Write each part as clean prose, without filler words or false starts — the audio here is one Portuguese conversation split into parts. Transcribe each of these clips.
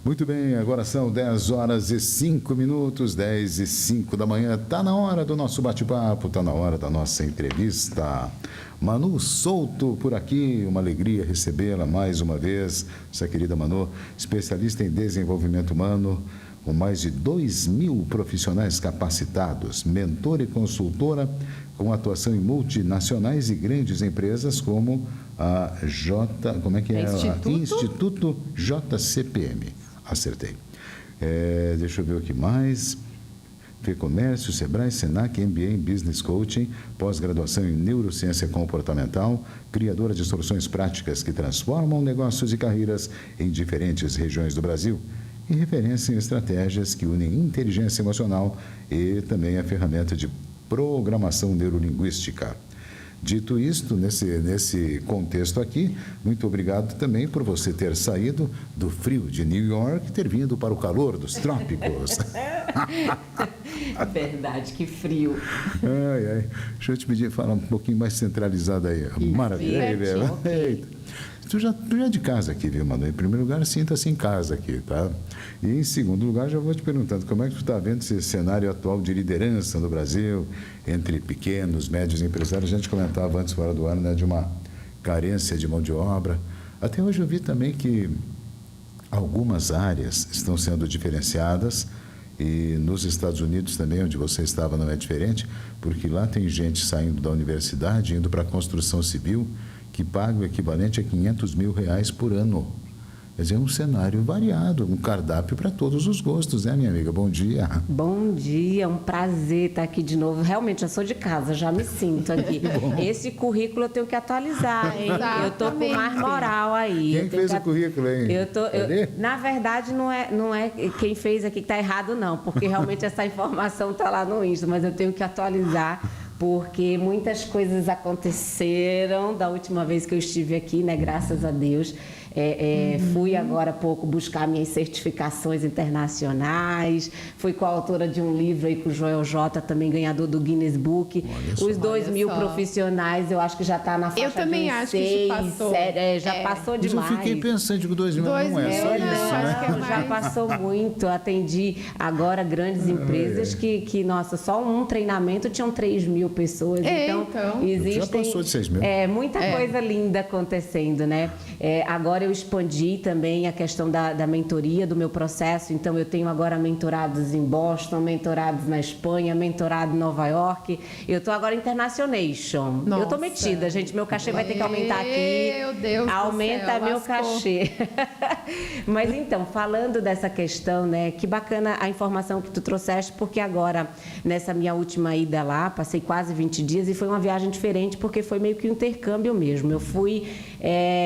Muito bem, agora são 10 horas e 5 minutos, 10 e 5 da manhã. Está na hora do nosso bate-papo, está na hora da nossa entrevista. Manu Souto por aqui, uma alegria recebê-la mais uma vez. Essa querida Manu, especialista em desenvolvimento humano, com mais de 2.000 profissionais capacitados, mentora e consultora, com atuação em multinacionais e grandes empresas como a Instituto JCPM. Acertei. Deixa eu ver o que mais. FEComércio, Sebrae, Senac, MBA em Business Coaching, pós-graduação em Neurociência Comportamental, criadora de soluções práticas que transformam negócios e carreiras em diferentes regiões do Brasil e referência em estratégias que unem inteligência emocional e também a ferramenta de programação neurolinguística. Dito isto, nesse contexto aqui, muito obrigado também por você ter saído do frio de New York e ter vindo para o calor dos trópicos. Verdade, que frio. Deixa eu te pedir, falar um pouquinho mais centralizado aí. Maravilha. Tu já é de casa aqui, viu, Manu? Em primeiro lugar, sinta-se em casa aqui, tá? E em segundo lugar, já vou te perguntando, como é que tu está vendo esse cenário atual de liderança no Brasil, entre pequenos, médios empresários? A gente comentava antes, fora do ano, né, de uma carência de mão de obra. Até hoje eu vi também que algumas áreas estão sendo diferenciadas e nos Estados Unidos também, onde você estava, não é diferente, porque lá tem gente saindo da universidade, indo para a construção civil, que paga o equivalente a R$500 mil por ano. Quer dizer, um cenário variado, um cardápio para todos os gostos, né, minha amiga? Bom dia. Bom dia, um prazer estar aqui de novo. Realmente, eu sou de casa, já me sinto aqui. Esse currículo eu tenho que atualizar, hein? Exatamente. Eu estou com mais moral aí. Quem fez o currículo, hein? Na verdade, não é quem fez aqui que está errado, não, porque realmente essa informação está lá no Insta, mas eu tenho que atualizar, porque muitas coisas aconteceram da última vez que eu estive aqui, né? Graças a Deus. Fui agora há pouco buscar minhas certificações internacionais, fui coautora de um livro aí com o Joel J, também ganhador do Guinness Book. Os 2.000 profissionais, eu acho que já está na faixa de 6. Eu também acho que passou. Já passou demais. Mas eu fiquei pensando que 2.000 não é só isso, né? Já passou muito. Atendi agora grandes empresas que, nossa, só um treinamento tinham 3.000 pessoas. Então, existem... Já passou de 6.000. Muita coisa linda acontecendo, né? Agora eu expandi também a questão da mentoria do meu processo, então eu tenho agora mentorados em Boston, mentorados na Espanha, mentorado em Nova York. Eu estou agora Internationation. Eu estou metida, gente, meu cachê vai ter que aumentar aqui. Meu Deus Aumenta do céu, meu cachê. Mas então, falando dessa questão, né, que bacana a informação que tu trouxeste, porque agora, nessa minha última ida lá, passei quase 20 dias e foi uma viagem diferente, porque foi meio que um intercâmbio mesmo. Eu fui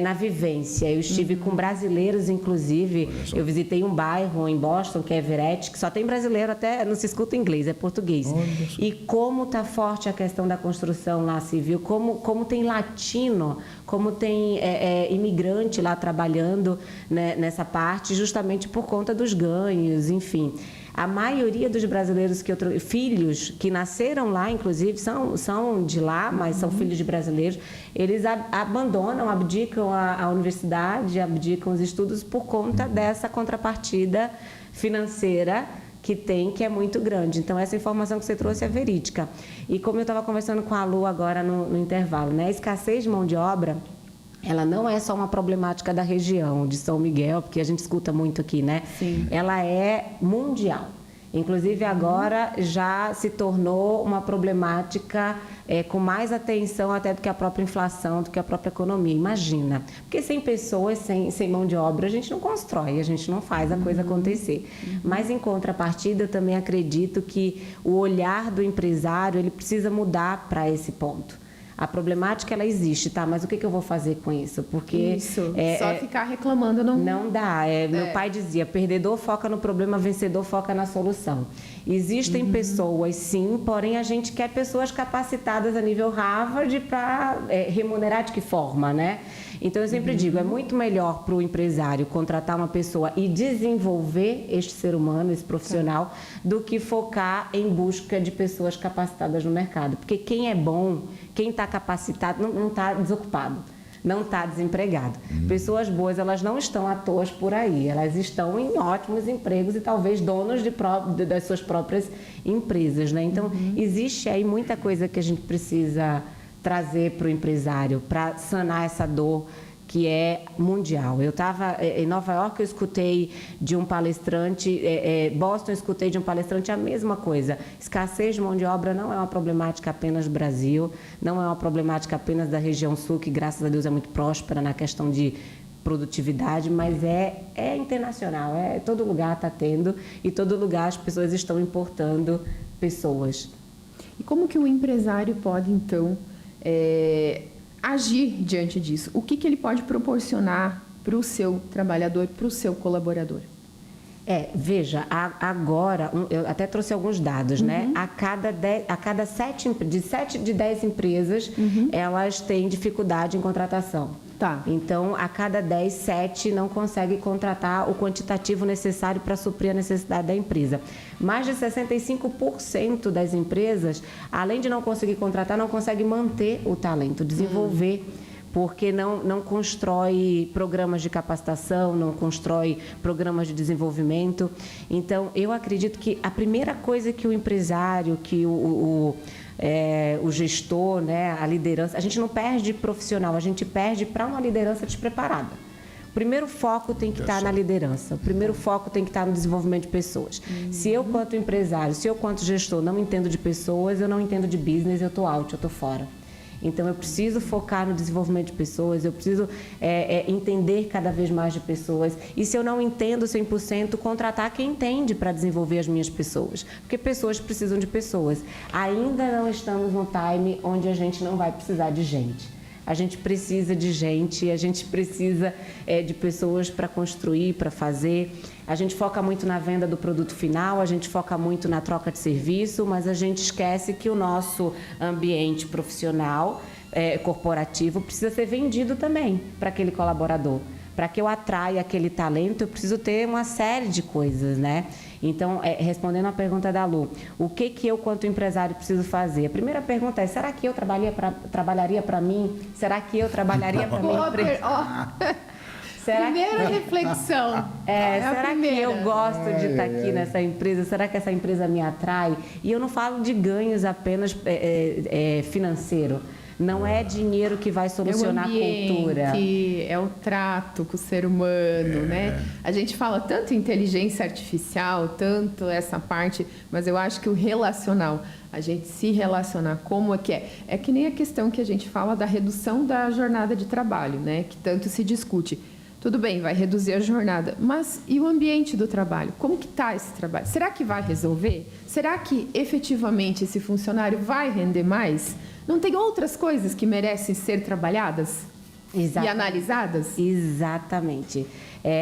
na vivência, eu estive com brasileiros, inclusive. Eu visitei um bairro em Boston, que é Everett, que só tem brasileiro, até não se escuta inglês, é português. E como está forte a questão da construção lá civil, como tem latino, como tem imigrante lá trabalhando, né, nessa parte, justamente por conta dos ganhos, enfim. A maioria dos brasileiros filhos que nasceram lá, inclusive, são de lá, mas são filhos de brasileiros, eles abdicam a universidade, abdicam os estudos por conta dessa contrapartida financeira que é muito grande. Então, essa informação que você trouxe é verídica. E como eu estava conversando com a Lu agora no intervalo, né, a escassez de mão de obra, ela não é só uma problemática da região de São Miguel, porque a gente escuta muito aqui, né? Sim. Ela é mundial. Inclusive, agora já se tornou uma problemática com mais atenção até do que a própria inflação, do que a própria economia. Imagina. Porque sem pessoas, sem mão de obra, a gente não constrói, a gente não faz a coisa acontecer. Mas, em contrapartida, eu também acredito que o olhar do empresário ele precisa mudar para esse ponto. A problemática, ela existe, tá? Mas o que eu vou fazer com isso? Porque... só ficar reclamando não... Não dá. Meu pai dizia, perdedor foca no problema, vencedor foca na solução. Existem pessoas, sim, porém a gente quer pessoas capacitadas a nível Harvard para remunerar de que forma, né? Então, eu sempre digo, é muito melhor para o empresário contratar uma pessoa e desenvolver este ser humano, esse profissional, do que focar em busca de pessoas capacitadas no mercado. Porque quem é bom, quem está capacitado, não está desocupado. não está desempregado. Pessoas boas, elas não estão à toa por aí, elas estão em ótimos empregos e talvez donos das suas próprias empresas, né? Então, existe aí muita coisa que a gente precisa trazer para o empresário, para sanar essa dor que é mundial. Eu estava em Nova York, eu escutei de um palestrante, Boston, eu escutei de um palestrante a mesma coisa. Escassez de mão de obra não é uma problemática apenas do Brasil, não é uma problemática apenas da região sul, que graças a Deus é muito próspera na questão de produtividade, mas é internacional, todo lugar está tendo e todo lugar as pessoas estão importando pessoas. E como que o empresário pode, então, agir diante disso? O que ele pode proporcionar para o seu trabalhador, para o seu colaborador? Veja, agora, eu até trouxe alguns dados, né? A cada 7 de 10 empresas, elas têm dificuldade em contratação. Tá. Então, a cada 10, 7 não consegue contratar o quantitativo necessário para suprir a necessidade da empresa. Mais de 65% das empresas, além de não conseguir contratar, não consegue manter o talento, desenvolver, porque não constrói programas de capacitação, não constrói programas de desenvolvimento. Então, eu acredito que a primeira coisa que o empresário, que o gestor, né, a liderança, a gente não perde profissional, a gente perde para uma liderança despreparada. O primeiro foco tem que estar na liderança, o primeiro foco tem que estar no desenvolvimento de pessoas. Se eu, quanto empresário, se eu, quanto gestor, não entendo de pessoas, eu não entendo de business, eu estou out, eu estou fora. Então, eu preciso focar no desenvolvimento de pessoas, eu preciso entender cada vez mais de pessoas. E se eu não entendo 100%, contratar quem entende para desenvolver as minhas pessoas. Porque pessoas precisam de pessoas. Ainda não estamos no time onde a gente não vai precisar de gente. A gente precisa de gente, a gente precisa de pessoas para construir, para fazer. A gente foca muito na venda do produto final, a gente foca muito na troca de serviço, mas a gente esquece que o nosso ambiente profissional, corporativo, precisa ser vendido também para aquele colaborador. Para que eu atraia aquele talento, eu preciso ter uma série de coisas, né? Então, respondendo a pergunta da Lu, o que eu, quanto empresário, preciso fazer? A primeira pergunta é, será que eu trabalharia para mim? Será que eu trabalharia para minha empresa? Primeira reflexão. Será que eu gosto de estar aqui nessa empresa? Será que essa empresa me atrai? E eu não falo de ganhos apenas financeiro. Não é dinheiro que vai solucionar a cultura. É o trato com o ser humano, né? A gente fala tanto em inteligência artificial, tanto essa parte, mas eu acho que o relacional, a gente se relacionar, como é que é? É que nem a questão que a gente fala da redução da jornada de trabalho, né? Que tanto se discute. Tudo bem, vai reduzir a jornada, mas e o ambiente do trabalho? Como que está esse trabalho? Será que vai resolver? Será que efetivamente esse funcionário vai render mais? Não tem outras coisas que merecem ser trabalhadas e analisadas? Exatamente.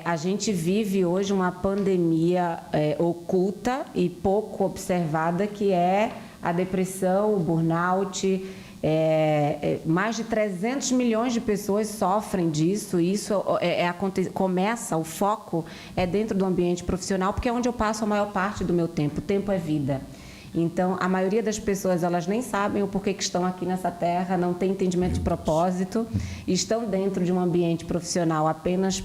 A gente vive hoje uma pandemia oculta e pouco observada, que é a depressão, o burnout. Mais de 300 milhões de pessoas sofrem disso. Isso começa, o foco é dentro do ambiente profissional, porque é onde eu passo a maior parte do meu tempo. O tempo é vida. Então, a maioria das pessoas, elas nem sabem o porquê que estão aqui nessa terra, não tem entendimento de propósito, estão dentro de um ambiente profissional apenas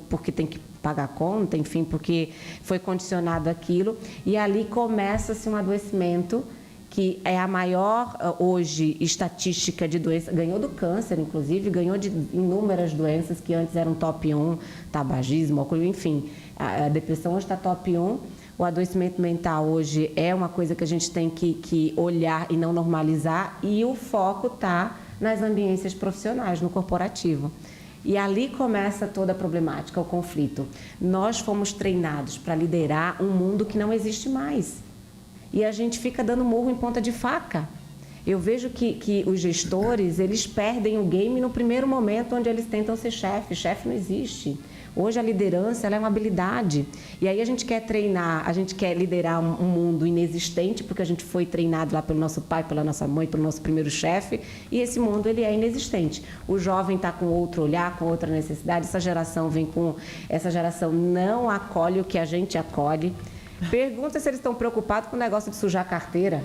porque tem que pagar conta, enfim, porque foi condicionado aquilo, e ali começa-se um adoecimento, que é a maior, hoje, estatística de doença, ganhou do câncer, inclusive, ganhou de inúmeras doenças que antes eram top 1, tabagismo, enfim, a depressão hoje está top 1, o adoecimento mental hoje é uma coisa que a gente tem que olhar e não normalizar, e o foco está nas ambiências profissionais, no corporativo. E ali começa toda a problemática, o conflito. Nós fomos treinados para liderar um mundo que não existe mais. E a gente fica dando murro em ponta de faca. Eu vejo que os gestores, eles perdem o game no primeiro momento onde eles tentam ser chefe. Chefe não existe. Hoje a liderança, ela é uma habilidade. E aí a gente quer treinar, a gente quer liderar um mundo inexistente, porque a gente foi treinado lá pelo nosso pai, pela nossa mãe, pelo nosso primeiro chefe, e esse mundo, ele é inexistente. O jovem está com outro olhar, com outra necessidade, essa geração não acolhe o que a gente acolhe. Pergunta se eles estão preocupados com o negócio de sujar a carteira.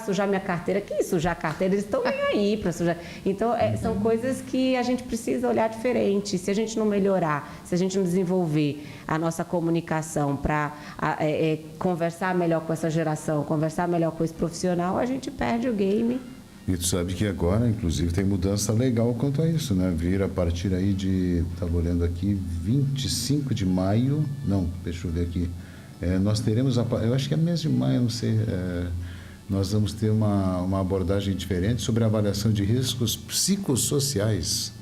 Sujar minha carteira. Que sujar a carteira? Eles estão nem aí para sujar. Então, são coisas que a gente precisa olhar diferente. Se a gente não melhorar, se a gente não desenvolver a nossa comunicação para conversar melhor com essa geração, conversar melhor com esse profissional, a gente perde o game. E tu sabe que agora, inclusive, tem mudança legal quanto a isso, né? Vira a partir aí de, estava olhando aqui, 25 de maio, não, deixa eu ver aqui, nós teremos, eu acho que é mês de maio, não sei, nós vamos ter uma abordagem diferente sobre a avaliação de riscos psicossociais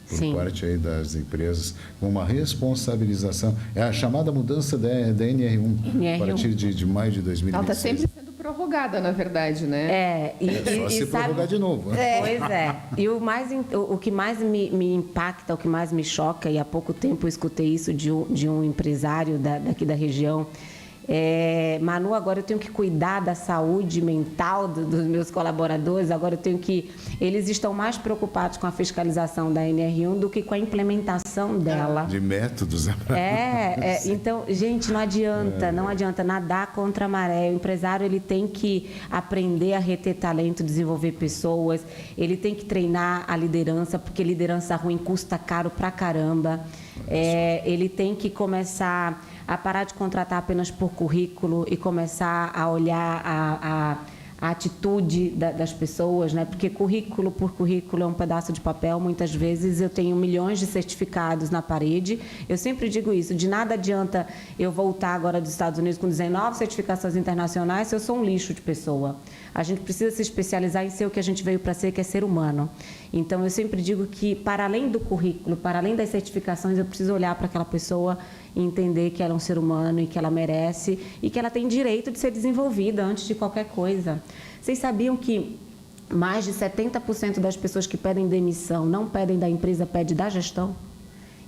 por parte aí das empresas, com uma responsabilização, é a chamada mudança da NR1, a partir de maio de 2026. Ela está sempre sendo prorrogada, na verdade, né? Só se prorrogar de novo. Pois é. E o que mais me impacta, o que mais me choca, e há pouco tempo eu escutei isso de um empresário daqui da região, Manu, agora eu tenho que cuidar da saúde mental dos meus colaboradores, agora eu tenho que... Eles estão mais preocupados com a fiscalização da NR1 do que com a implementação dela. De métodos. Então, gente, não adianta nadar contra a maré. O empresário, ele tem que aprender a reter talento, desenvolver pessoas, ele tem que treinar a liderança, porque liderança ruim custa caro pra caramba. Ele tem que começar a parar de contratar apenas por currículo e começar a olhar a atitude das pessoas, né? Porque currículo por currículo é um pedaço de papel. Muitas vezes eu tenho milhões de certificados na parede. Eu sempre digo isso, de nada adianta eu voltar agora dos Estados Unidos com 19 certificações internacionais se eu sou um lixo de pessoa. A gente precisa se especializar em ser o que a gente veio para ser, que é ser humano. Então, eu sempre digo que, para além do currículo, para além das certificações, eu preciso olhar para aquela pessoa e entender que ela é um ser humano e que ela merece e que ela tem direito de ser desenvolvida antes de qualquer coisa. Vocês sabiam que mais de 70% das pessoas que pedem demissão não pedem da empresa, pedem da gestão?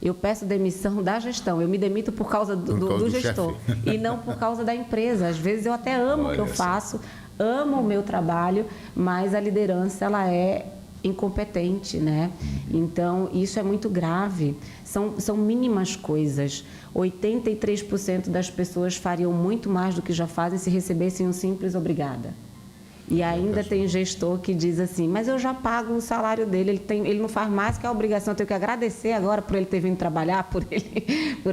Eu peço demissão da gestão, eu me demito por causa do gestor e não por causa da empresa. Às vezes eu até amo o que eu faço, amo o meu trabalho, mas a liderança, ela é incompetente, né? Então, isso é muito grave. São mínimas coisas. 83% das pessoas fariam muito mais do que já fazem se recebessem um simples obrigada. E ainda tem gestor que diz assim, mas eu já pago o salário dele, ele não faz mais que a obrigação, eu tenho que agradecer agora por ele ter vindo trabalhar, por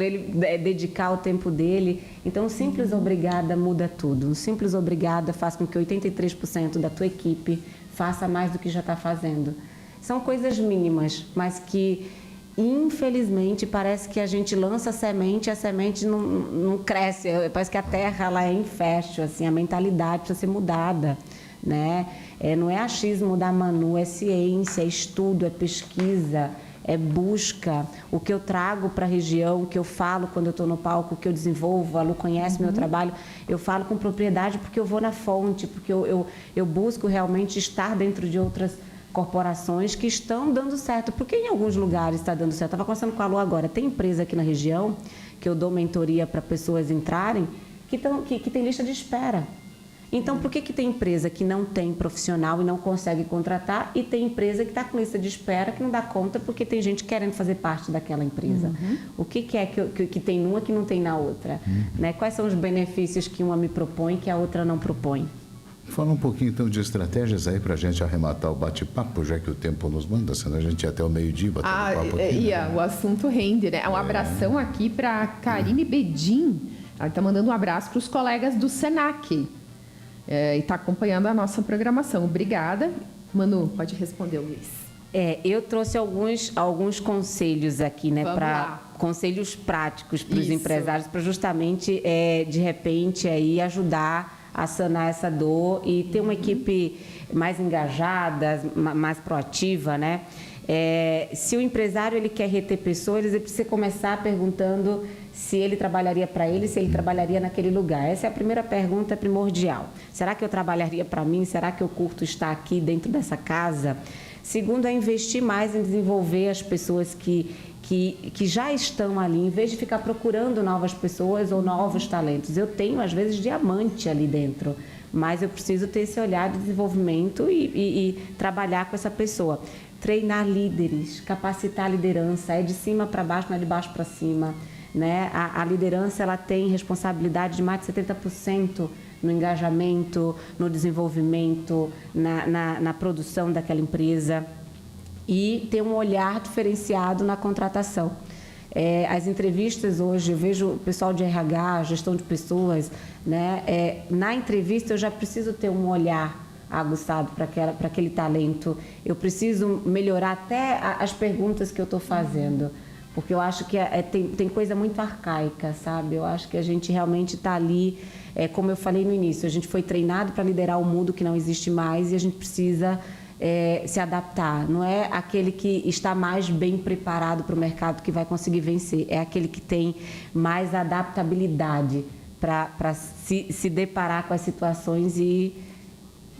ele dedicar o tempo dele. Então, um simples obrigada muda tudo. Um simples obrigada faz com que 83% da tua equipe faça mais do que já está fazendo. São coisas mínimas, mas que, infelizmente, parece que a gente lança a semente e a semente não cresce. Parece que a terra ela é infértil, assim, a mentalidade precisa ser mudada, né? Não é achismo da Manu, é ciência, é estudo, é pesquisa, é busca. O que eu trago para a região, o que eu falo quando eu estou no palco, o que eu desenvolvo, a Lu conhece meu trabalho, eu falo com propriedade porque eu vou na fonte, porque eu busco realmente estar dentro de outras corporações que estão dando certo, porque em alguns lugares está dando certo. Estava conversando com a Lu agora, tem empresa aqui na região que eu dou mentoria para pessoas entrarem que tem lista de espera. Então, por que tem empresa que não tem profissional e não consegue contratar e tem empresa que está com lista de espera que não dá conta porque tem gente querendo fazer parte daquela empresa? O que é que tem numa que não tem na outra? Né? Quais são os benefícios que uma me propõe que a outra não propõe? Fala um pouquinho, então, de estratégias aí para a gente arrematar o bate-papo, já que o tempo nos manda, senão a gente ia até o meio-dia batendo papo aqui. O assunto rende, né? Um abração aqui para Karine Bedin. Ela está mandando um abraço para os colegas do Senac. E está acompanhando a nossa programação. Obrigada. Manu, pode responder, Luiz. Eu trouxe alguns conselhos aqui, né? Conselhos práticos para os empresários, para justamente, de repente, aí ajudar a sanar essa dor e ter uma equipe mais engajada, mais proativa, né? Se o empresário ele quer reter pessoas, ele precisa começar perguntando se ele trabalharia para ele, se ele trabalharia naquele lugar. Essa é a primeira pergunta primordial. Será que eu trabalharia para mim? Será que eu curto estar aqui dentro dessa casa? Segundo, é investir mais em desenvolver as pessoas que já estão ali, em vez de ficar procurando novas pessoas ou novos talentos. Eu tenho, às vezes, diamante ali dentro, mas eu preciso ter esse olhar de desenvolvimento e trabalhar com essa pessoa. Treinar líderes, capacitar a liderança, é de cima para baixo, não é de baixo para cima. né? A liderança ela tem responsabilidade de mais de 70% no engajamento, no desenvolvimento, na produção daquela empresa e ter um olhar diferenciado na contratação. As entrevistas hoje, eu vejo o pessoal de RH, gestão de pessoas, né? Na entrevista eu já preciso ter um olhar aguçado para aquele talento. Eu preciso melhorar até as perguntas que eu estou fazendo, porque eu acho que tem coisa muito arcaica, sabe? Eu acho que a gente realmente está ali, como eu falei no início, a gente foi treinado para liderar um mundo que não existe mais e a gente precisa se adaptar. Não é aquele que está mais bem preparado para o mercado que vai conseguir vencer, é aquele que tem mais adaptabilidade para se deparar com as situações e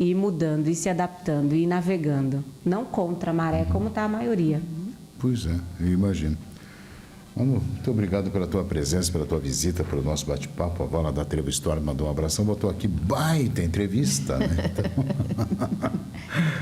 ir mudando, e se adaptando, e navegando. Não contra a maré, como está a maioria. Pois é, eu imagino. Manu, muito obrigado pela tua presença, pela tua visita, pelo nosso bate-papo. A Vala da Trevo História mandou um abração, botou aqui, baita entrevista, né?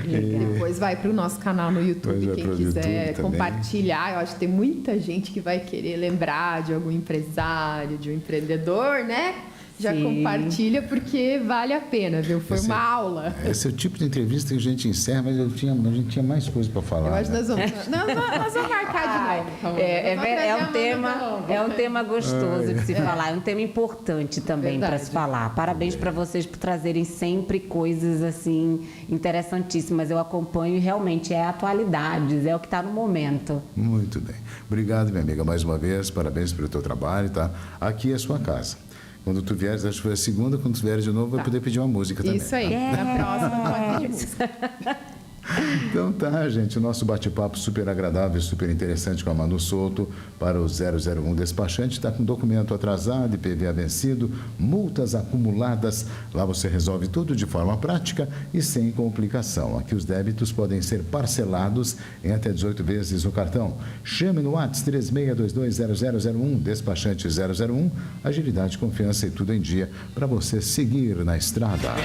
Então... Depois vai para o nosso canal no YouTube, quem quiser compartilhar. Eu acho que tem muita gente que vai querer lembrar de algum empresário, de um empreendedor, né? Já Sim. Compartilha, porque vale a pena, viu? Foi uma aula. Esse é o tipo de entrevista que a gente encerra, mas a gente tinha mais coisa para falar. Eu acho que nós vamos marcar de novo. É um tema gostoso de se falar, é um tema importante também para se falar. Parabéns para vocês por trazerem sempre coisas assim interessantíssimas. Eu acompanho e realmente é atualidades, é o que está no momento. Muito bem. Obrigado, minha amiga, mais uma vez. Parabéns pelo teu trabalho, tá? Aqui é a sua casa. Quando tu vieres, acho que foi a segunda, quando tu vieres de novo, vai poder pedir uma música também. Isso aí, na próxima pode pedir música. Então tá, gente, o nosso bate-papo super agradável, super interessante com a Manu Souto para o 001 despachante, está com documento atrasado, IPVA vencido, multas acumuladas, lá você resolve tudo de forma prática e sem complicação. Aqui os débitos podem ser parcelados em até 18 vezes o cartão. Chame no WhatsApp 36220001, despachante 001, agilidade, confiança e tudo em dia para você seguir na estrada.